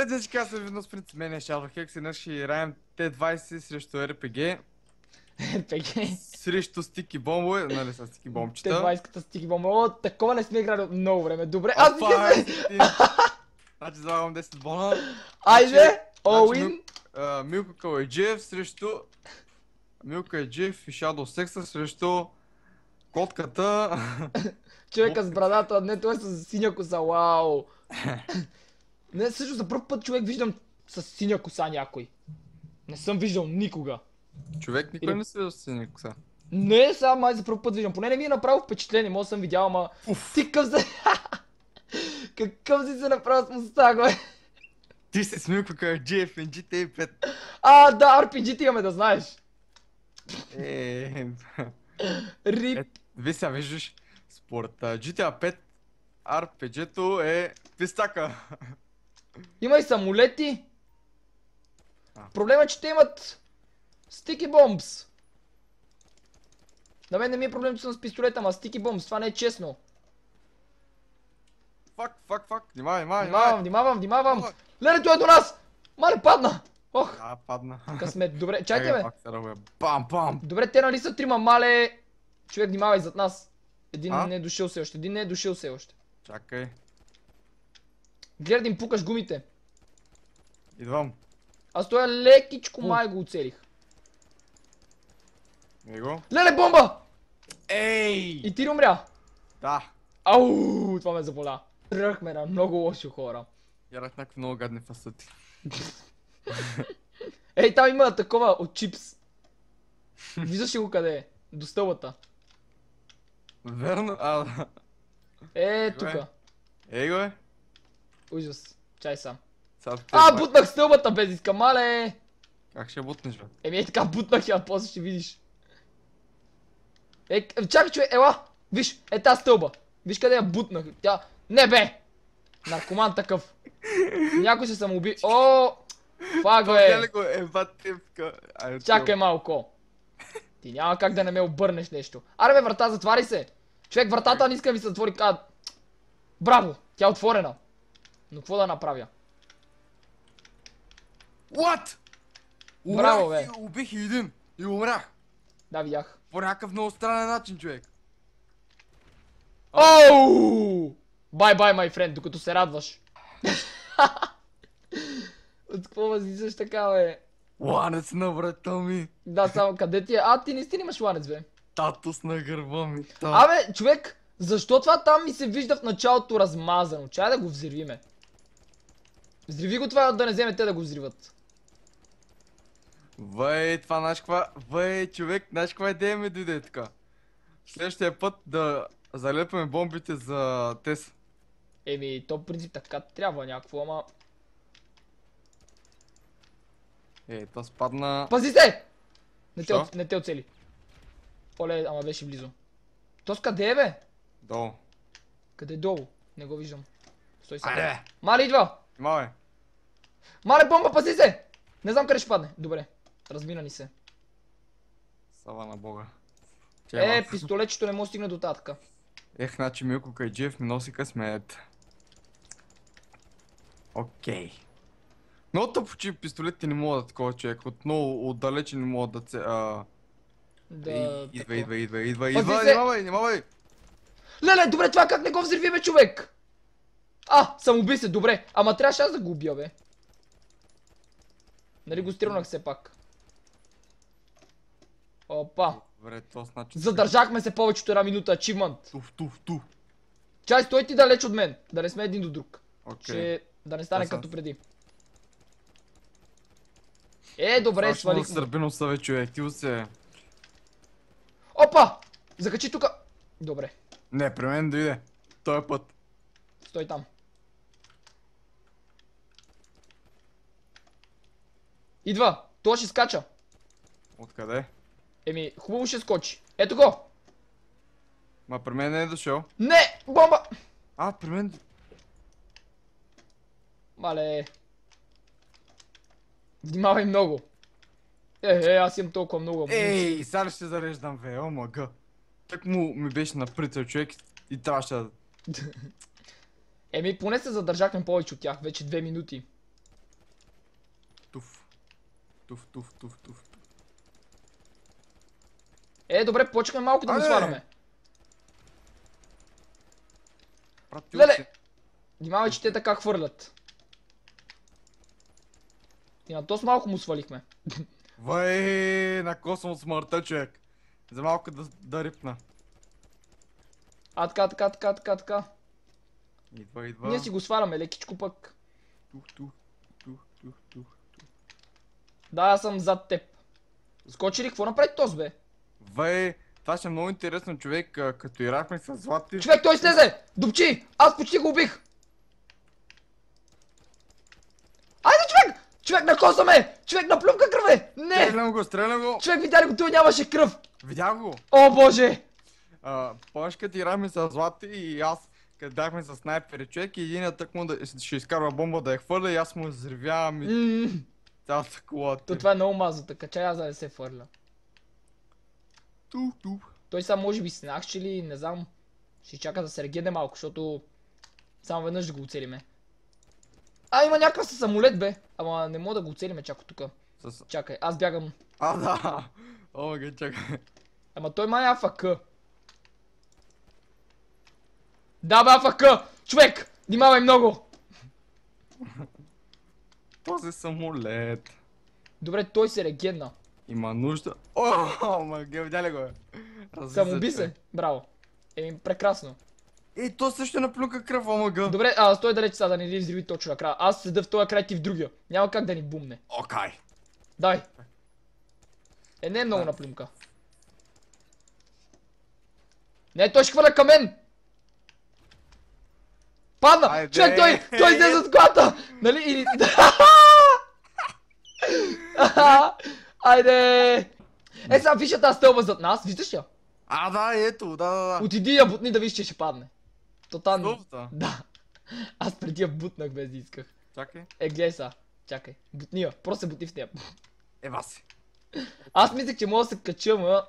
Здравейте всички, аз съм Винос Принц, мен е Shadow Hex и днес ще играем T20 срещу RPG. RPG. Срещу стики бомбове, нали са стики бомбчета. T20-ката стики бомба. О, такова не сме играли от много време. Добре, аз Опа, мисля се... Значи залагам 10 бона. Айде! All in! Милко Калайджиев срещу... Милко Калайджиев и Shadow Hex срещу... Котката. Човека с брадата, не той е с синя коса, вау! Не, също за първ път човек виждам с синя коса някой. Не съм виждал никога. Човек никой не се вижда с синя коса. Не, сега май за първ път виждам. Поне не ми е направил впечатление, може съм видял, ама... Ти какъв се... Какъв си се направил с мустако, бе? Ти си с Милко Калайджиев и GTA 5. Да, RPG ти имаме да знаеш. Рип. Вие сега виждаш, според GTA 5 RPG-то е пистака. Има и самолети. Проблема е, че те имат стики бомбс. На мен не ми е проблем, че съм с пистолета, ама стики бомбс, това не е честно. Фак, внимавай. Леле, той е до нас! Мале, падна! Ох, Падна. късмет, добре, чакай бе. Бам. Добре, те нали са трима, мале. Човек, внимавай зад нас. Един не е дошъл все още, Чакай. Гледай да им пукаш гумите. Идвам. Аз той лекичко май го оцелих. Его. Леле, бомба! Ей! И ти ли умря? Да. Ау, това ме заболя. Тръхме на много лоши хора. Ярах някакви много гадни фасъти. Ей, там има такова от чипс. Виждаш ли го къде е? До стълбата. Верно? Тука. Ей го е. Ужас. Чай сам. Сега Бутнах стълбата без искамале. Как ще бутнеш, бе? Еми така бутнах я, после ще видиш. Чакай, човек, ела. Виж, тази стълба. Виж къде я бутнах. Тя... Не бе! Наркоман такъв. Някой се самоуби. Фак бе! Чакай малко. Ти няма как да не ме обърнеш нещо. Аре бе, врата, затвари се. Човек, вратата не иска да ми се затвори. Браво, тя е отворена. Но какво да направя? What? Браво, бе. Убих и един. И умрях. Да, видях. По някакъв много странен начин, човек. Оу! Бай, май френд, докато се радваш. От какво възлизаш така, бе? Ланец на врата ми. Да, само къде ти е? Ти наистина имаш ланец, бе. Татус на гърба ми. Абе, човек, защо това там ми се вижда в началото размазано? Чай да го взривиме. Взриви го това, да не вземе те да го взриват. Това знаеш каква... човек, знаеш каква идея ми дойде така? Следващия път да залепаме бомбите за Тес. Еми, то в принцип така трябва някакво, ама... То спадна... Пази се! Не те оцели. Оле, ама беше близо. То с къде е, бе? Долу. Къде е долу? Не го виждам. Стой сега. Айде! Мале, идва! Мале! Мале, бомба, пази се! Не знам къде ще падне. Добре. Размина ни се. Слава на Бога. Пистолетчето не може да стигне до татъка. Значи Милко Калайджиев ми носи късмет. Окей. Много тъпо, че пистолетите не могат да такова, човек. От много отдалече не могат да идва, внимавай! Леле, добре, това как не го взриви, бе, човек? Самоуби се, добре. Ама трябваше аз да го убия, бе. Нали го стрелнах все пак. Опа. Добре, то значи... Задържахме се повечето една минута, ачивмент. Туф. Чай, стой ти далеч от мен. Да не сме един до друг. Окей. Да не стане като преди. Добре, свалих му. Сърбиноса, бе, човек, ти се... Опа! Закачи тука. Добре. Не, при мен дойде. Той път. Стой там. Идва. Това ще скача. Откъде? Еми, хубаво ще скочи. Ето го. Ма при мен не е дошъл. Не! Бомба! При мен... Мале. Внимавай много. Аз имам толкова много амуниция. Сега ще зареждам, бе, омага. Так ми беше на прицел, човек, и трябваше да... Еми, поне се задържахме повече от тях, вече 2 минути. туф, туф, туф, туф. Добре, почекаме малко да го Абе! сваляме. Пратил Леле! си. Внимавай, че те така хвърлят. И на тос малко му свалихме. Вай, накосвам от смъртта, човек. За малко да рипна. Така. Идва, идва. Ние си го сваляме лекичко пък. Тух, тух, тух, тух, тух. Да, аз съм зад теб. Скочи ли? Какво направи тос, бе? Вай, това ще е много интересно, човек, като играхме с Злати. Човек, той слезе! Дупчи! Аз почти го убих! Айде, човек! Човек, накосаме! Човек, наплюмка кръве! Не! Стрелям го. Човек, видя ли го? Той нямаше кръв! Видях го. О, боже! Помниш като играхме с Злати и аз, като бяхме с снайпери, човек, и единият тъкмо ще изкарва бомба да я хвърля и аз му взривявам и цялата кола. То това е много мазо, така че аз да не се фърля. Тух, тух. Той сам може би снахче ли, не знам. Ще чака да се регене малко, защото само веднъж да го оцелиме. Има някакъв със самолет, бе. Ама не мога да го оцелиме чак от тука. Чакай, аз бягам. Да. Омага, чакай. Ама той май е АФК. Да, бе, АФК! Човек! Внимавай много! Този самолет. Добре, той се регенна. Има нужда. О, маге, видя ли го е? Самоуби се. Браво. Прекрасно. То също наплюка кръв, омага. Добре, стой далеч сега да не ни взриви точно накрая. Аз седа в този край, ти в другия. Няма как да ни бумне. Окей. Дай. Не е много наплюмка. Не, той ще хвърля към мен! Падна! Айде. Човек, той излезе от колата! Нали? Или... Айде! Сега виж тази стълба зад нас, виждаш я? Да, ето, да. Отиди я бутни да виж, че ще падне. Тотално. Стълбата? Да. Аз преди я бутнах без да исках. Чакай. Гледай сега. Чакай. Бутни я. Просто се бутни в нея. Ева си. Аз мислех, че мога да се кача, ма...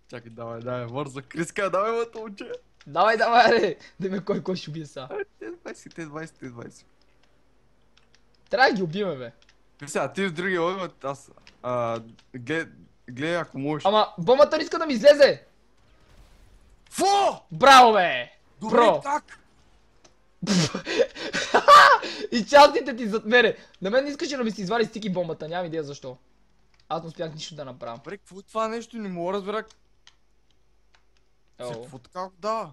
Чакай, давай, бързо. Криска, давай мото момче. Давай, аре! Да ме кой ще убие сега. Те 20. Трябва да ги убиме, бе. Сега, ти в другия лъгът, аз... Гледай ако можеш. Ама бомбата не иска да ми излезе! Фу! Браво, бе! Добре, так! И частите ти зад мене. На мен не искаше да ми се извади стики бомбата, нямам идея защо. Аз не успях нищо да направя. Бре, какво е това нещо? Не мога да разбера. Какво така? Да.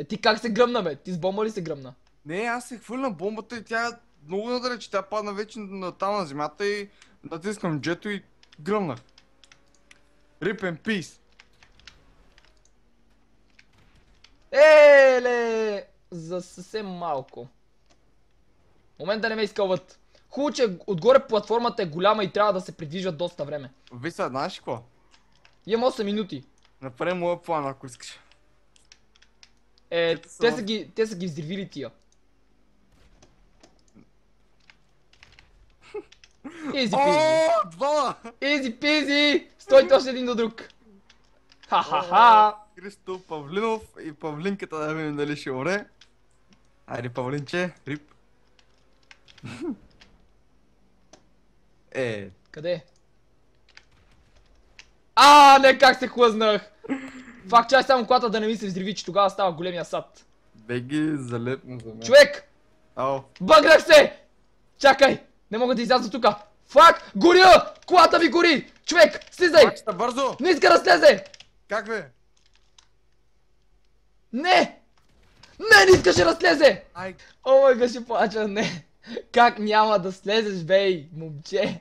Ти как се гръмна, бе? Ти с бомба ли се гръмна? Не, аз се хвърлям бомбата и тя много надалеч. Тя падна вече там на земята и натискам джето и гръмнах. Rip and peace. Еле! За съвсем малко. Момент да не ме изкълват. Хубаво, че отгоре платформата е голяма и трябва да се придвижват доста време. Виса, знаеш ли какво? Имам 8 минути. Направи моя план, ако искаш. Те са ги взривили тия. Изи пизи. Двама! Изи пизи! Стойте още един до друг. Ха-ха-ха! Христо Павлинов и Павлинката да видим дали ще умре. Айде, Павлинче, рип. Къде? Не, как се хлъзнах! Факт, чай само колата да не ми се взриви, че тогава става големия сад. Беги, залепна за мен. Човек! Ау. Бъгнах се! Чакай! Не мога да изляза тука! Фак! Горя! Колата ми гори! Човек! Слизай! Мачта, бързо! Не иска да слезе! Как бе? Не! Не искаше да слезе! Ай. О май гър, ще плача, не! Как няма да слезеш, бей, момче?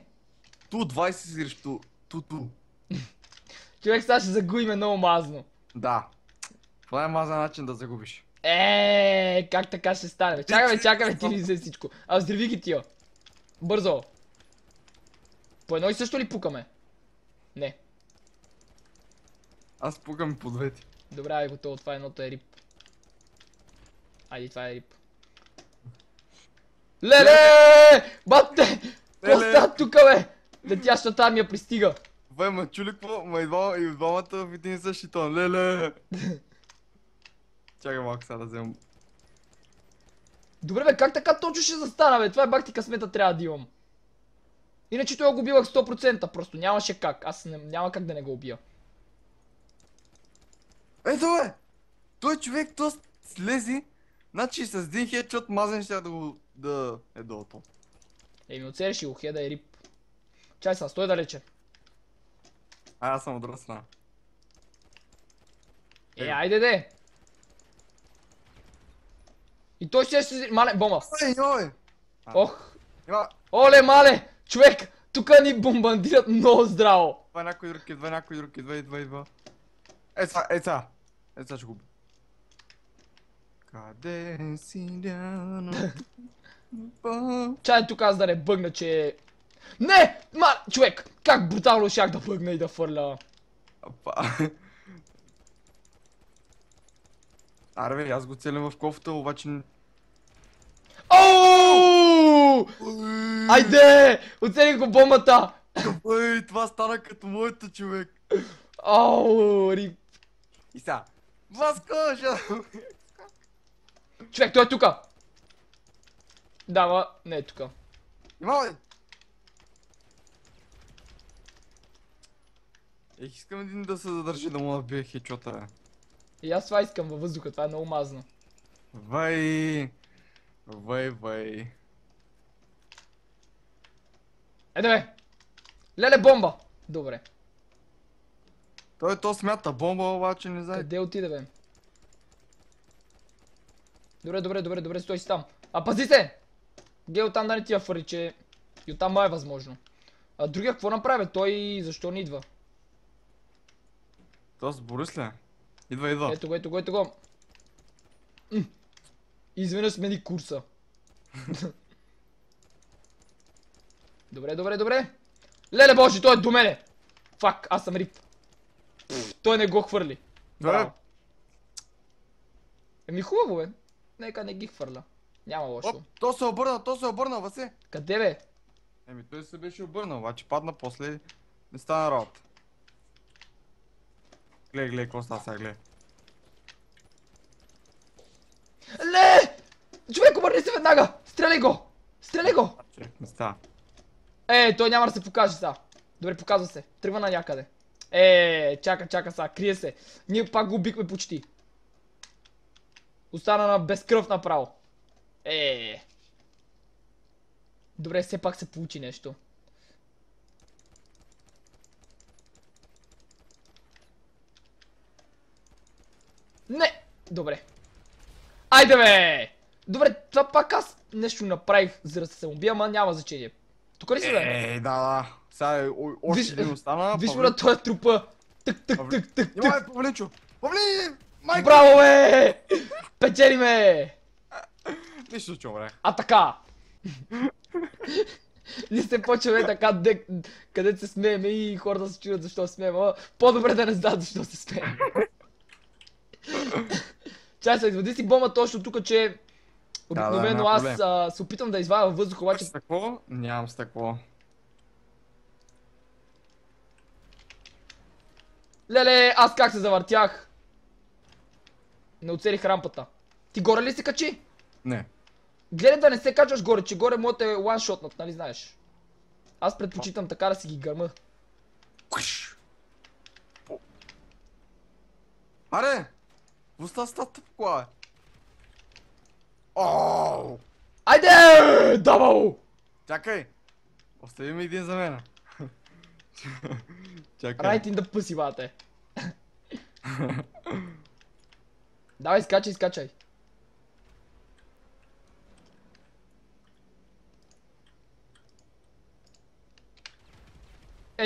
Ту 20 срещу ту. Човек, сега ще загубиме много мазно. Да. Това е мазан начин да загубиш. Как така ще стане? Чакай, ти взе всичко. Взриви ги тия. Бързо. По едно и също ли пукаме? Не. Аз пукам и по двете. Добре, готово, това едното е рип. Айде, това е рип. Леле! Батте! Какво става тука, бе? Летящата армия пристига. Бе, ма чули какво? Ма и двамата в един и същи тон. Леле! Чакай малко сега да вземам. Добре, бе, как така точно ще застана, бе? Това е бак ти късмета трябва да имам. Иначе той го убивах 100%, просто нямаше как. Аз няма как да не го убия. Ето бе! Той човек, то слези, значи с един хедшот мазен ще да е долу. Еми оцелиш и го хеда и рип. Чай са, стой далече. Аз съм от друга страна. Айде де! И той ще се... Мале, бомба! Ой! Ох! Има... Оле, мале! Човек! Тука ни бомбандират много здраво! Идва някой друг, идва някой друг, идва. Еца ще губи. Къде си дяно? Чай тук аз да не бъгна, че... Не! Човек! Как брутално щях да бъгна и да фърля. Аре бе, аз го целям в кофта, обаче... Ооо! Айде! Оцелих го бомбата! Ой, това стана като моето, човек. Ооо, рип. И сега. Васко, Човек, той е тука! Да, не е тука. Има ли? Искам един да се задържи да му набие хедшота, бе. И аз това искам във въздуха, това е много мазно. Вай. Еде бе! Леле бомба! Добре. То смята бомба, обаче не знае. Къде отиде бе? Добре, стой си там. А пази се! Гео там да не ти я фърли, че и оттам е възможно. А другия какво направи? Той защо не идва? То с Борис ли? Идва. Ето го. Изведнъж смени курса. Добре. Леле боже, той е до мене! Фак, аз съм рип. Той не го хвърли. Браво. Еми хубаво бе. Нека не ги хвърля. Няма лошо. То се обърна, Васе. Къде бе? Еми той се беше обърнал, обаче падна после не стана работа. Гледай, какво става сега, гледай. Ле! Човек, обърни се веднага! Стреляй го! Човек, не става. Той няма да се покаже сега. Добре, показва се. Тръгва на някъде. Чака сега, крие се. Ние пак го убихме почти. Остана на безкръв направо. Добре, все пак се получи нещо. Не! Добре. Айде бе! Добре, това пак аз нещо направих, за да се самоубия, ама няма значение. Тук ли си бе? Да. Сега още един остана. Виж му на този трупа. Тък. Имай, Павлинчо! Павлин! Майко! Браво бе! Печелиме! Нищо, че умре. А така! Ние се почваме така, където се смееме и хората се чуят защо се смеем, ама по-добре да не знаят защо се смеем. Чай се, извади си бомба точно тук, че обикновено аз се опитам да извадя във въздуха, обаче... Стъкло? Нямам стъкло. Леле, аз как се завъртях? Не оцелих рампата. Ти горе ли се качи? Не. Гледай да не се качваш горе, че горе могат е one-shotнат, нали знаеш? Аз предпочитам така да си ги гърма. Аре! Въста стата в кола, бе? Ооо! Айде! Давал! Чакай! Остави ми един за мен. Чакай. Right in the pussy, бате. Давай, скачай.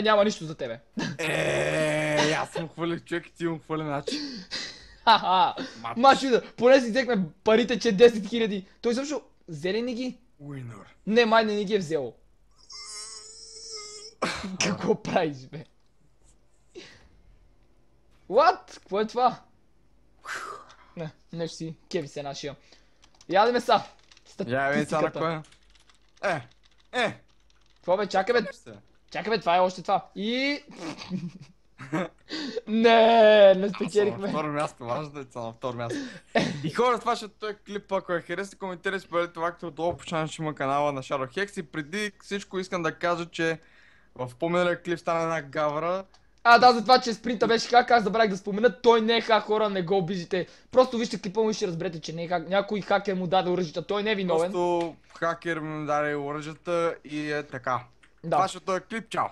Няма нищо за тебе. Аз съм хвърлих човек и ти му хвърля начин. Ха-ха! Мачо да, поне си взехме парите, че 10 000. Той също, взели ни ги? Уинър. Не, май не ни ги е взел. Какво правиш, бе? What? Какво е това? Не, нещо си, кеви се нашия. Ядеме са. Ядеме са на коя? Какво бе, чакай бе, това е още това. И... Не На спечелихме. второ място, важно да е на второ място. И хора, това ще е този клип, ако е хареса, коментирайте, споделете това, като долу почвам, че има канала на Shadow Hex. И преди всичко искам да кажа, че в по-миналия клип стана една гавра. Да, за това, че спринта беше хак, аз забравих да спомена, той не е хак, хора, не го обиждайте. Просто вижте клипа му и ще разберете, че не е хак. Някой хакер му даде оръжията, той не е виновен. Просто хакер ми даде оръжията и е така. Да. Това ще е този клип, чао!